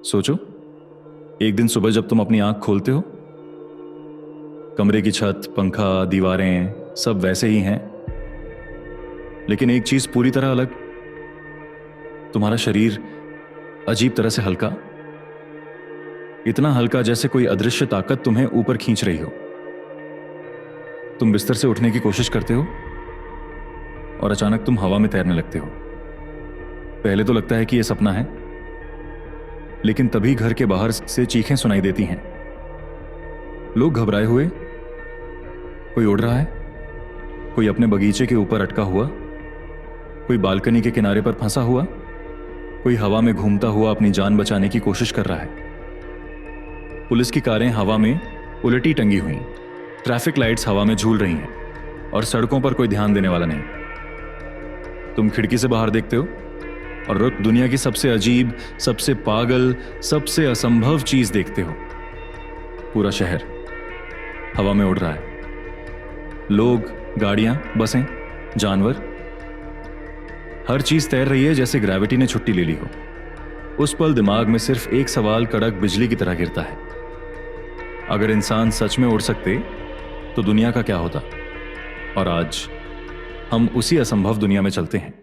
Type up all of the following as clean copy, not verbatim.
सोचो, एक दिन सुबह जब तुम अपनी आंख खोलते हो, कमरे की छत, पंखा, दीवारें सब वैसे ही हैं, लेकिन एक चीज पूरी तरह अलग। तुम्हारा शरीर अजीब तरह से हल्का, इतना हल्का जैसे कोई अदृश्य ताकत तुम्हें ऊपर खींच रही हो। तुम बिस्तर से उठने की कोशिश करते हो और अचानक तुम हवा में तैरने लगते हो। पहले तो लगता है कि यह सपना है, लेकिन तभी घर के बाहर से चीखें सुनाई देती हैं। लोग घबराए हुए, कोई उड़ रहा है, कोई अपने बगीचे के ऊपर अटका हुआ, कोई बालकनी के किनारे पर फंसा हुआ, कोई हवा में घूमता हुआ अपनी जान बचाने की कोशिश कर रहा है। पुलिस की कारें हवा में उलटी टंगी हुई, ट्रैफिक लाइट्स हवा में झूल रही हैं और सड़कों पर कोई ध्यान देने वाला नहीं। तुम खिड़की से बाहर देखते हो और दुनिया की सबसे अजीब, सबसे पागल, सबसे असंभव चीज देखते हो। पूरा शहर हवा में उड़ रहा है। लोग, गाड़ियां, बसें, जानवर, हर चीज तैर रही है जैसे ग्रेविटी ने छुट्टी ले ली हो। उस पल दिमाग में सिर्फ एक सवाल कड़क बिजली की तरह गिरता है। अगर इंसान सच में उड़ सकते तो दुनिया का क्या होता? और आज हम उसी असंभव दुनिया में चलते हैं।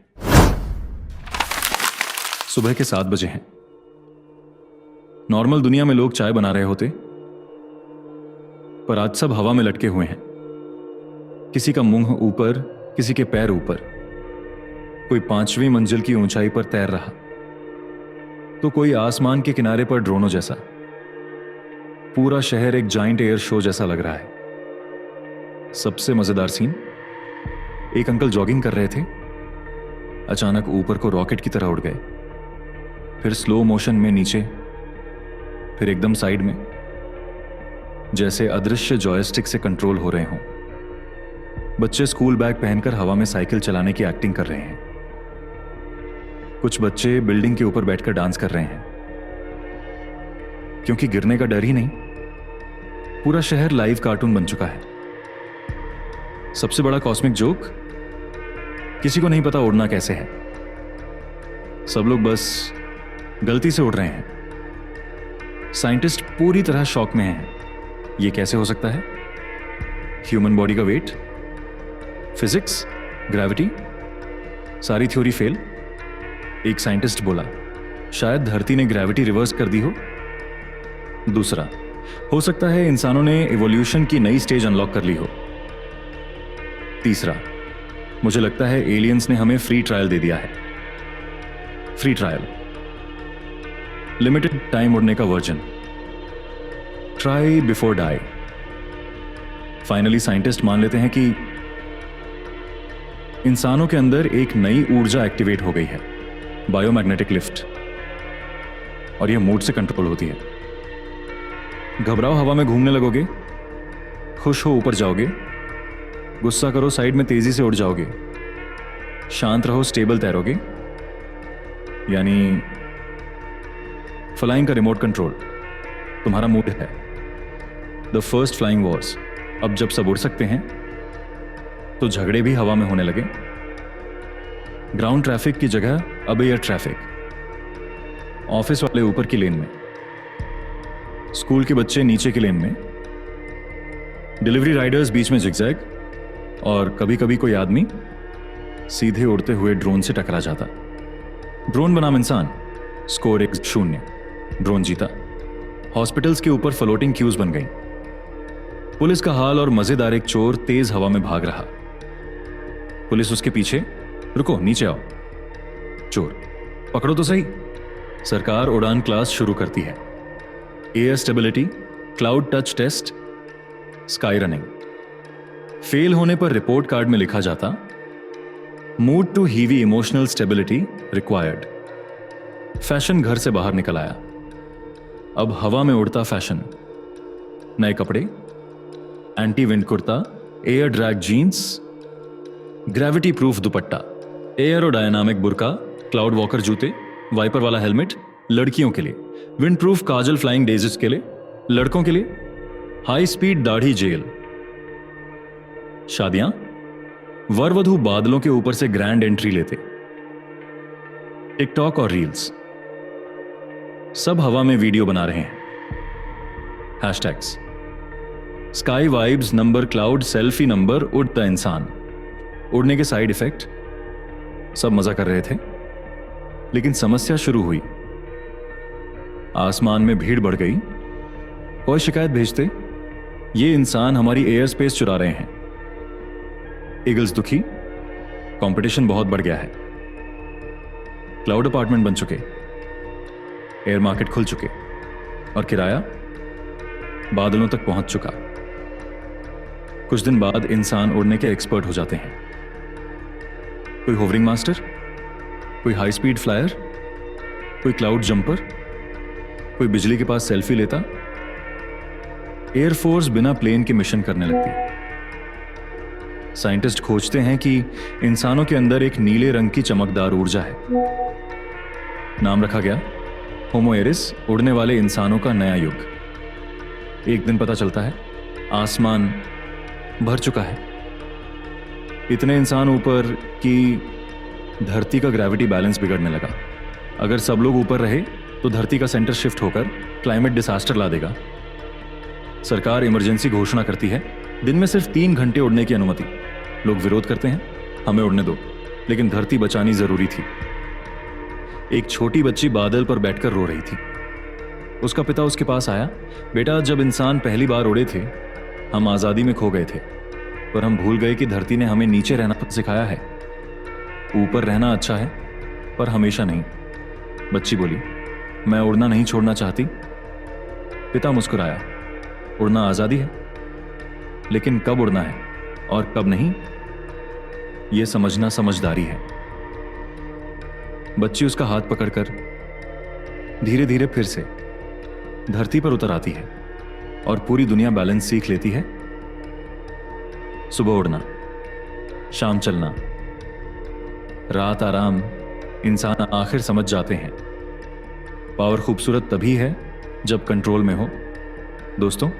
सुबह के 7 बजे हैं। नॉर्मल दुनिया में लोग चाय बना रहे होते, पर आज सब हवा में लटके हुए हैं। किसी का मुंह ऊपर, किसी के पैर ऊपर, कोई 5वीं मंजिल की ऊंचाई पर तैर रहा, तो कोई आसमान के किनारे पर ड्रोनों जैसा। पूरा शहर एक जाइंट एयर शो जैसा लग रहा है। सबसे मजेदार सीन, एक अंकल जॉगिंग कर रहे थे, अचानक ऊपर को रॉकेट की तरह उड़ गए, फिर स्लो मोशन में नीचे, फिर एकदम साइड में, जैसे अदृश्य जॉयस्टिक से कंट्रोल हो रहे हों। बच्चे स्कूल बैग पहनकर हवा में साइकिल चलाने की एक्टिंग कर रहे हैं। कुछ बच्चे बिल्डिंग के ऊपर बैठकर डांस कर रहे हैं, क्योंकि गिरने का डर ही नहीं। पूरा शहर लाइव कार्टून बन चुका है। सबसे बड़ा कॉस्मिक जोक, किसी को नहीं पता उड़ना कैसे है। सब लोग बस गलती से उड़ रहे हैं। साइंटिस्ट पूरी तरह शॉक में हैं। यह कैसे हो सकता है? ह्यूमन बॉडी का वेट, फिजिक्स, ग्रेविटी, सारी थ्योरी फेल। एक साइंटिस्ट बोला, शायद धरती ने ग्रेविटी रिवर्स कर दी हो। दूसरा, हो सकता है इंसानों ने इवोल्यूशन की नई स्टेज अनलॉक कर ली हो। तीसरा, मुझे लगता है एलियंस ने हमें फ्री ट्रायल दे दिया है। फ्री ट्रायल, लिमिटेड टाइम उड़ने का version, try before die. Finally scientist मान लेते हैं कि इंसानों के अंदर एक नई ऊर्जा एक्टिवेट हो गई है, बायोमैग्नेटिक लिफ्ट, और यह मूड से कंट्रोल होती है। घबराओ, हवा में घूमने लगोगे, खुश हो ऊपर जाओगे, गुस्सा करो साइड में तेजी से उड़ जाओगे, शांत रहो स्टेबल तैरोगे। यानी फ्लाइंग का रिमोट कंट्रोल तुम्हारा मूड है। The first flying Wars. अब जब सब उड़ सकते हैं तो झगड़े भी हवा में होने लगे। ग्राउंड ट्रैफिक की जगह अब एयर ट्रैफिक। ऑफिस वाले ऊपर की लेन में, स्कूल के बच्चे नीचे की लेन में, डिलीवरी राइडर्स बीच में जिगजैग, और कभी कभी कोई आदमी सीधे उड़ते हुए ड्रोन से टकरा जाता। ड्रोन बनाम इंसान, स्कोर 1-0, ड्रोन जीता। हॉस्पिटल्स के ऊपर फ्लोटिंग क्यूज बन गई। पुलिस का हाल और मजेदार, एक चोर तेज हवा में भाग रहा, पुलिस उसके पीछे, रुको नीचे आओ। चोर, पकड़ो तो सही। सरकार उड़ान क्लास शुरू करती है। Air stability, cloud touch test, sky running. Fail होने पर रिपोर्ट कार्ड में लिखा जाता, mood to heavy emotional stability required. Fashion घर से बाहर निकल आया। अब हवा में उड़ता फैशन, नए कपड़े, anti wind kurta, air drag jeans, gravity proof dupatta, aerodynamic बुर्का, क्लाउड वॉकर जूते, वाइपर वाला हेलमेट लड़कियों के लिए, wind proof kajal flying daisies के लिए, लड़कों के लिए हाई स्पीड दाढ़ी जेल। शादियां, वर वधू बादलों के ऊपर से ग्रैंड एंट्री लेते। टिकटॉक और रील्स, सब हवा में वीडियो बना रहे हैं। Hashtags sky vibes number cloud selfie number उड़ता इंसान। उड़ने के साइड इफेक्ट, सब मजा कर रहे थे। लेकिन समस्या शुरू हुई। आसमान में भीड़ बढ़ गई। कोई शिकायत भेजते, ये इंसान हमारी एयर स्पेस चुरा रहे हैं। ईगल्स दुखी, कंपटीशन बहुत बढ़ गया है। क्लाउड अपार्टमेंट बन चुके, एयर मार्केट खुल चुके और किराया बादलों तक पहुंच चुका। कुछ दिन बाद इंसान उड़ने के एक्सपर्ट हो जाते हैं। कोई होवरिंग मास्टर, कोई हाई स्पीड फ्लायर, कोई क्लाउड जंपर, कोई बिजली के पास सेल्फी लेता। एयरफोर्स बिना प्लेन के मिशन करने लगती। साइंटिस्ट खोजते हैं कि इंसानों के अंदर एक नीले रंग की चमकदार ऊर्जा है। नाम रखा गया होमो एरिस, उड़ने वाले इंसानों का नया युग। एक दिन पता चलता है आसमान भर चुका है। इतने इंसान ऊपर कि धरती का ग्रेविटी बैलेंस बिगड़ने लगा। अगर सब लोग ऊपर रहे तो धरती का सेंटर शिफ्ट होकर क्लाइमेट डिसास्टर ला देगा। सरकार इमरजेंसी घोषणा करती है, दिन में सिर्फ 3 घंटे उड़ने की अनुमति। लोग विरोध करते हैं, हमें उड़ने दो, लेकिन धरती बचानी जरूरी थी। एक छोटी बच्ची बादल पर बैठकर रो रही थी। उसका पिता उसके पास आया, बेटा जब इंसान पहली बार उड़े थे हम आजादी में खो गए थे, पर हम भूल गए कि धरती ने हमें नीचे रहना सिखाया है। ऊपर रहना अच्छा है पर हमेशा नहीं। बच्ची बोली, मैं उड़ना नहीं छोड़ना चाहती। पिता मुस्कुराया, उड़ना आजादी है, लेकिन कब उड़ना है और कब नहीं, यह समझना समझदारी है। बच्ची उसका हाथ पकड़कर धीरे धीरे फिर से धरती पर उतर आती है और पूरी दुनिया बैलेंस सीख लेती है। सुबह उड़ना, शाम चलना, रात आराम, इंसान आखिर समझ जाते हैं पावर खूबसूरत तभी है जब कंट्रोल में हो। दोस्तों,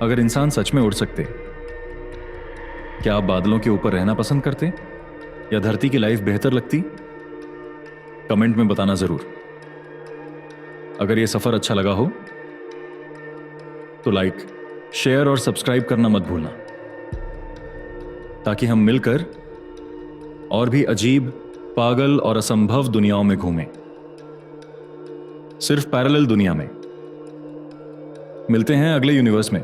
अगर इंसान सच में उड़ सकते, क्या आप बादलों के ऊपर रहना पसंद करते या धरती की लाइफ बेहतर लगती? कमेंट में बताना जरूर। अगर यह सफर अच्छा लगा हो तो लाइक, शेयर और सब्सक्राइब करना मत भूलना, ताकि हम मिलकर और भी अजीब, पागल और असंभव दुनियाओं में घूमें। सिर्फ पैरेलल दुनिया में। मिलते हैं अगले यूनिवर्स में।